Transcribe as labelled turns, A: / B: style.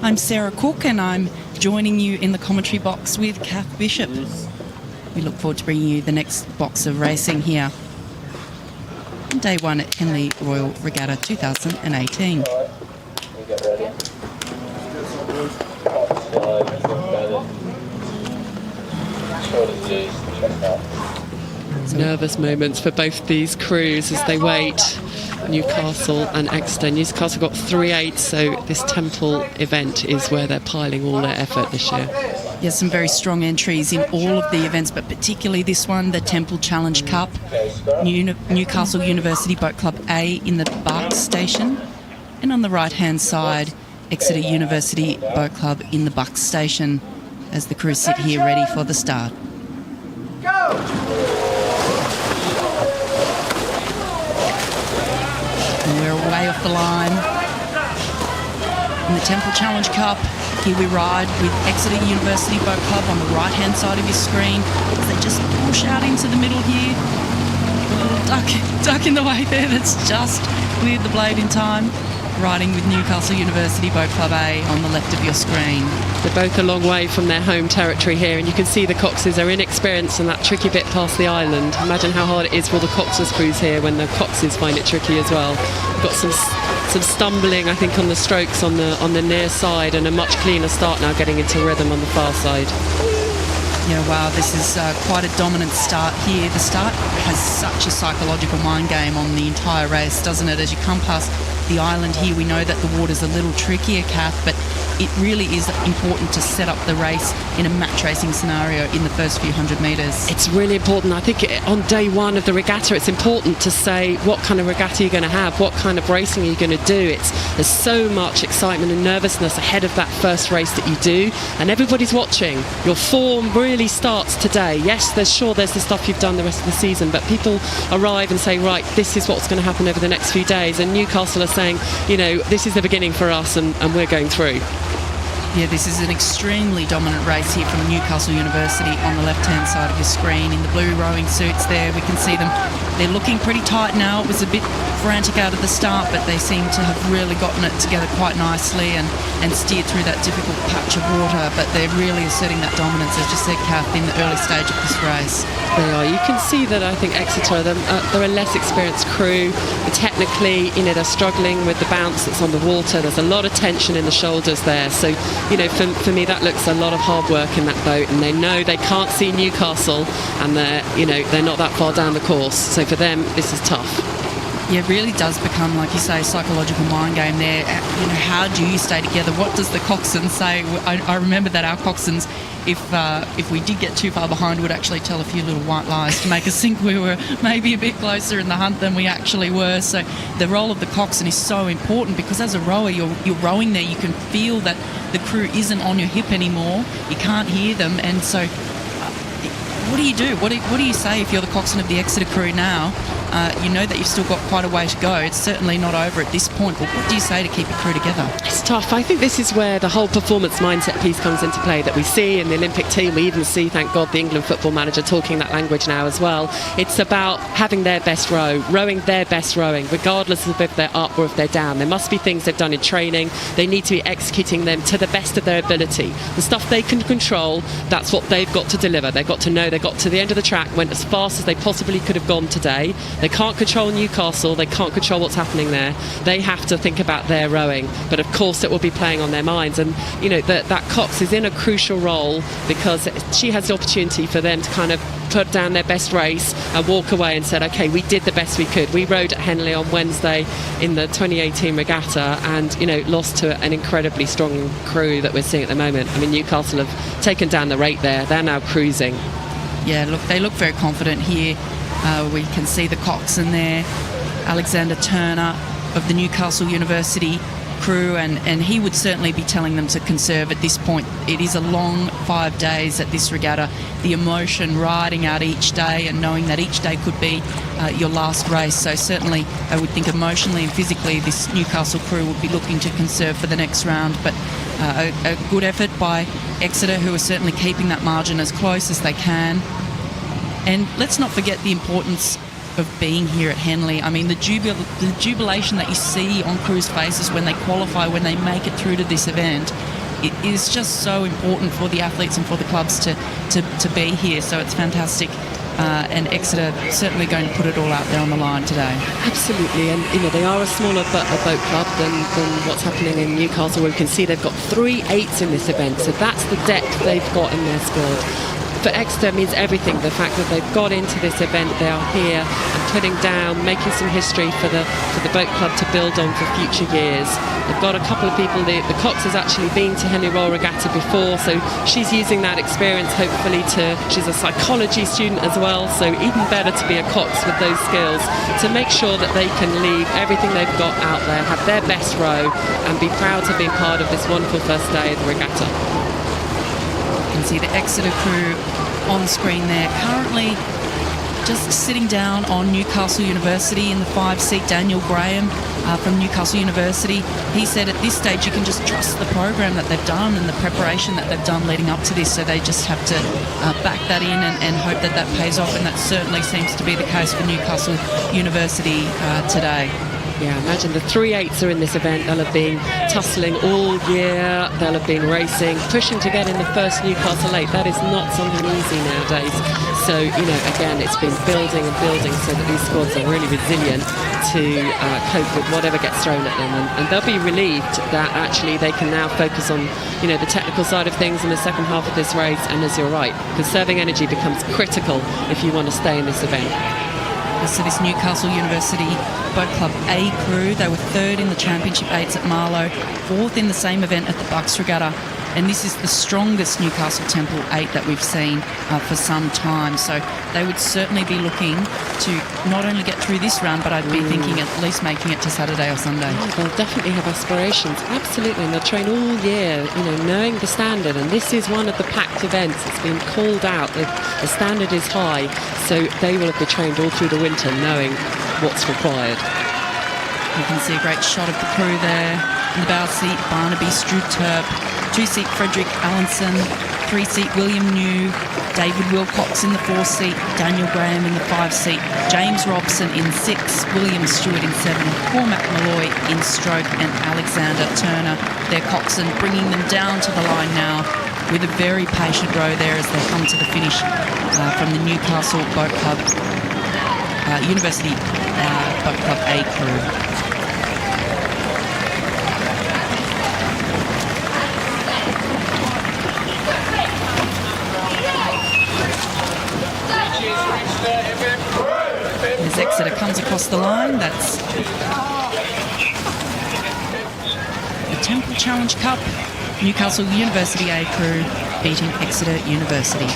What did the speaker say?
A: I'm Sarah Cook and I'm joining you in the commentary box with Kath Bishop. We look forward to bringing you the next box of racing here on day one at Henley Royal Regatta 2018.
B: Nervous moments for both these crews as they wait. Newcastle and Exeter. Newcastle got 3-8, so this Temple event is where they're piling all their effort this year.
A: Yes, some very strong entries in all of the events, but particularly this one, the Temple Challenge Cup. Newcastle University Boat Club A in the Bark Station. And on the right-hand side, Exeter University Boat Club in the Buck Station as the crews sit here ready for the start. And we're way off the line. In the Temple Challenge Cup, here we ride with Exeter University Boat Club on the right-hand side of your screen. As they just push out into the middle here. A little duck in the way there that's just cleared the blade in time. Riding with Newcastle University Boat Club A on the left of your screen.
B: They're both a long way from their home territory here, and you can see the coxes are inexperienced in that tricky bit past the island. Imagine how hard it is for the coxers crews here when the coxes find it tricky as well. We've got some stumbling, I think, on the strokes on the near side, and a much cleaner start now getting into rhythm on the far side.
A: Yeah, wow, this is quite a dominant start here. The start has such a psychological mind game on the entire race, doesn't it? As you come past the island here, we know that the water's a little trickier, Kath, but it really is important to set up the race in a match racing scenario in the first few hundred metres.
B: It's really important. I think on day one of the regatta, it's important to say what kind of regatta you're going to have, what kind of racing are you going to do. There's so much excitement and nervousness ahead of that first race that you do, and everybody's watching. Your form really starts today. Yes, there's the stuff you've done the rest of the season, but people arrive and say, right, this is what's going to happen over the next few days, and Newcastle are saying, you know, this is the beginning for us, and we're going through.
A: Yeah, this is an extremely dominant race here from Newcastle University on the left-hand side of your screen. In the blue rowing suits there, we can see them. They're looking pretty tight now. It was a bit frantic out of the start, but they seem to have really gotten it together quite nicely and steered through that difficult patch of water. But they're really asserting that dominance, as you said, Kath, in the early stage of this race.
B: They are. You can see that I think Exeter, they're a less experienced crew. Technically, you know, they're struggling with the bounce that's on the water. There's a lot of tension in the shoulders there. So, you know, for me, that looks a lot of hard work in that boat, and they know they can't see Newcastle, and they're not that far down the course. So for them, this is tough.
A: Yeah, it really does become, like you say, a psychological mind game there. You know, how do you stay together? What does the coxswain say? I remember that our coxswains, if we did get too far behind, would actually tell a few little white lies to make us think we were maybe a bit closer in the hunt than we actually were. So the role of the coxswain is so important, because as a rower, you're rowing there, you can feel that the crew isn't on your hip anymore. You can't hear them, and so what do you do? What do you say if you're the coxswain of the Exeter crew now? You know that you've still got quite a way to go. It's certainly not over at this point, but what do you say to keep your crew together?
B: It's tough. I think this is where the whole performance mindset piece comes into play that we see in the Olympic team. We even see, thank God, the England football manager talking that language now as well. It's about having their best rowing their best rowing, regardless of if they're up or if they're down. There must be things they've done in training. They need to be executing them to the best of their ability. The stuff they can control, that's what they've got to deliver. They've got to know they got to the end of the track, went as fast as they possibly could have gone today. They can't control Newcastle, they can't control what's happening there. They have to think about their rowing, but of course it will be playing on their minds. And you know that Cox is in a crucial role, because she has the opportunity for them to kind of put down their best race and walk away and said, okay, we did the best we could. We rowed at Henley on Wednesday in the 2018 regatta, and you know, lost to an incredibly strong crew that we're seeing at the moment. I mean, Newcastle have taken down the rate there. They're now cruising.
A: Yeah, look, they look very confident here. We can see the coxswain there, Alexander Turner of the Newcastle University crew, and he would certainly be telling them to conserve at this point. It is a long 5 days at this regatta. The emotion riding out each day and knowing that each day could be your last race. So certainly I would think emotionally and physically this Newcastle crew would be looking to conserve for the next round. But a good effort by Exeter, who are certainly keeping that margin as close as they can. And let's not forget the importance of being here at Henley. I mean, the jubilation that you see on crews' faces when they qualify, when they make it through to this event, it is just so important for the athletes and for the clubs to be here. So it's fantastic. And Exeter certainly going to put it all out there on the line today.
B: Absolutely, and they are a smaller boat club than what's happening in Newcastle, where we can see they've got 3 8s in this event, so that's the depth they've got in their squad. For Exeter, it means everything. The fact that they've got into this event, they are here and putting down, making some history for the boat club to build on for future years. They've got a couple of people. The Cox has actually been to Henley Royal Regatta before, so she's using that experience hopefully she's a psychology student as well, so even better to be a Cox with those skills to make sure that they can leave everything they've got out there, have their best row, and be proud to be part of this wonderful first day of the regatta.
A: You can see the Exeter crew on screen there. Currently just sitting down on Newcastle University in the 5-seat, Daniel Graham from Newcastle University. He said at this stage you can just trust the program that they've done and the preparation that they've done leading up to this, so they just have to back that in and hope that pays off, and that certainly seems to be the case for Newcastle University today.
B: Yeah, imagine the 3 8s are in this event. They'll have been tussling all year. They'll have been racing, pushing to get in the first Newcastle 8. That is not something easy nowadays. So, again, it's been building and building so that these squads are really resilient to cope with whatever gets thrown at them. And they'll be relieved that actually they can now focus on, the technical side of things in the second half of this race. And as you're right, conserving energy becomes critical if you want to stay in this event.
A: So this Newcastle University Boat Club A crew, they were 3rd in the Championship 8s at Marlow, 4th in the same event at the Bucks Regatta, and this is the strongest Newcastle Temple 8 that we've seen for some time. So they would certainly be looking to not only get through this round, but I'd be thinking at least making it to Saturday or Sunday.
B: Yeah, they'll definitely have aspirations, absolutely, and they'll train all year, knowing the standard, and this is one of the packed events. It's been called out, the standard is high, so they will have been trained all through the winter knowing what's required.
A: You can see a great shot of the crew there. In the bow seat, Barnaby Struturp, 2-seat Frederick Allenson, 3-seat William New, David Wilcox in the 4-seat, Daniel Graham in the 5-seat, James Robson in 6, William Stewart in 7, Cormac Malloy in stroke, and Alexander Turner, their coxswain, bringing them down to the line now with a very patient row there as they come to the finish from the Newcastle Boat Club University Boat Club A crew. As Exeter comes across the line, that's the Temple Challenge Cup, Newcastle University A crew beating Exeter University.